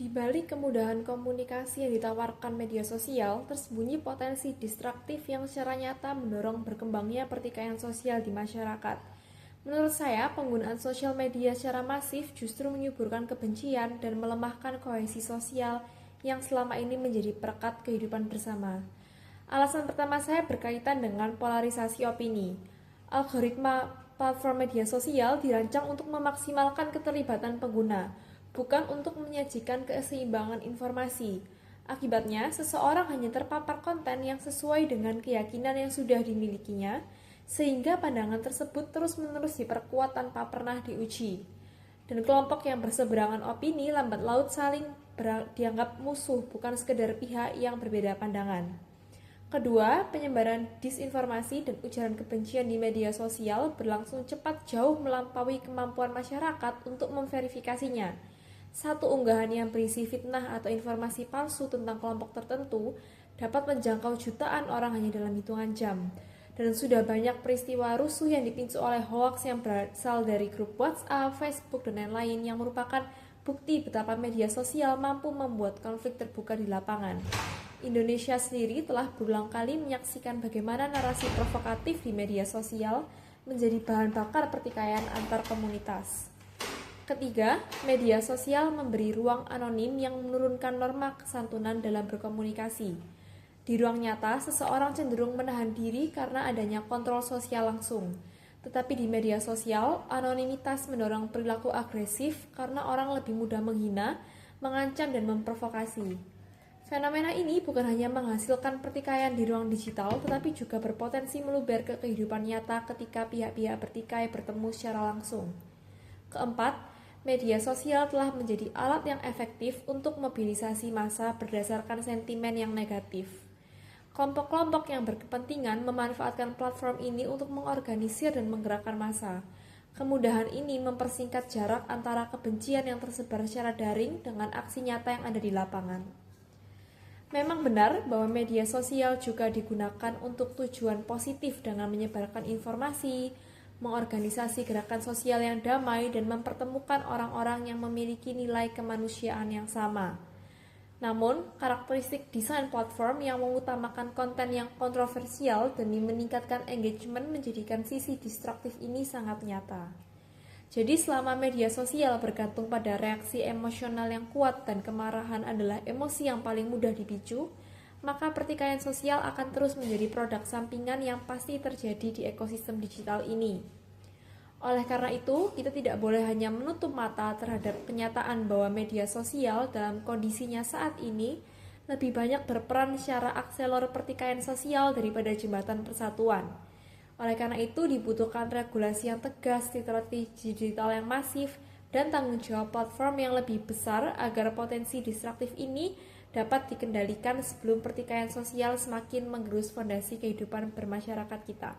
Di balik kemudahan komunikasi yang ditawarkan media sosial, tersembunyi potensi distraktif yang secara nyata mendorong berkembangnya pertikaian sosial di masyarakat. Menurut saya, penggunaan sosial media secara masif justru menyuburkan kebencian dan melemahkan kohesi sosial yang selama ini menjadi perekat kehidupan bersama. Alasan pertama saya berkaitan dengan polarisasi opini. Algoritma platform media sosial dirancang untuk memaksimalkan keterlibatan pengguna, bukan untuk menyajikan keseimbangan informasi. Akibatnya, seseorang hanya terpapar konten yang sesuai dengan keyakinan yang sudah dimilikinya, sehingga pandangan tersebut terus-menerus diperkuat tanpa pernah diuji. Dan kelompok yang berseberangan opini lambat laut saling dianggap musuh, bukan sekedar pihak yang berbeda pandangan. Kedua, penyebaran disinformasi dan ujaran kebencian di media sosial berlangsung cepat jauh melampaui kemampuan masyarakat untuk memverifikasinya. Satu unggahan yang berisi fitnah atau informasi palsu tentang kelompok tertentu dapat menjangkau jutaan orang hanya dalam hitungan jam. Dan sudah banyak peristiwa rusuh yang dipicu oleh hoaks yang berasal dari grup WhatsApp, Facebook, dan lain-lain yang merupakan bukti betapa media sosial mampu membuat konflik terbuka di lapangan. Indonesia sendiri telah berulang kali menyaksikan bagaimana narasi provokatif di media sosial menjadi bahan bakar pertikaian antar komunitas. Ketiga, media sosial memberi ruang anonim yang menurunkan norma kesantunan dalam berkomunikasi. Di ruang nyata, seseorang cenderung menahan diri karena adanya kontrol sosial langsung. Tetapi di media sosial, anonimitas mendorong perilaku agresif karena orang lebih mudah menghina, mengancam, dan memprovokasi. Fenomena ini bukan hanya menghasilkan pertikaian di ruang digital, tetapi juga berpotensi meluber ke kehidupan nyata ketika pihak-pihak bertikai bertemu secara langsung. Keempat, media sosial telah menjadi alat yang efektif untuk mobilisasi massa berdasarkan sentimen yang negatif. Kelompok-kelompok yang berkepentingan memanfaatkan platform ini untuk mengorganisir dan menggerakkan massa. Kemudahan ini mempersingkat jarak antara kebencian yang tersebar secara daring dengan aksi nyata yang ada di lapangan. Memang benar bahwa media sosial juga digunakan untuk tujuan positif dengan menyebarkan informasi, mengorganisasi gerakan sosial yang damai, dan mempertemukan orang-orang yang memiliki nilai kemanusiaan yang sama. Namun, karakteristik desain platform yang mengutamakan konten yang kontroversial demi meningkatkan engagement menjadikan sisi distraktif ini sangat nyata. Jadi selama media sosial bergantung pada reaksi emosional yang kuat dan kemarahan adalah emosi yang paling mudah dipicu, maka pertikaian sosial akan terus menjadi produk sampingan yang pasti terjadi di ekosistem digital ini. Oleh karena itu, kita tidak boleh hanya menutup mata terhadap kenyataan bahwa media sosial dalam kondisinya saat ini lebih banyak berperan secara akselor pertikaian sosial daripada jembatan persatuan. Oleh karena itu, dibutuhkan regulasi yang tegas, literasi digital yang masif, dan tanggung jawab platform yang lebih besar agar potensi distraktif ini dapat dikendalikan sebelum pertikaian sosial semakin menggerus fondasi kehidupan bermasyarakat kita.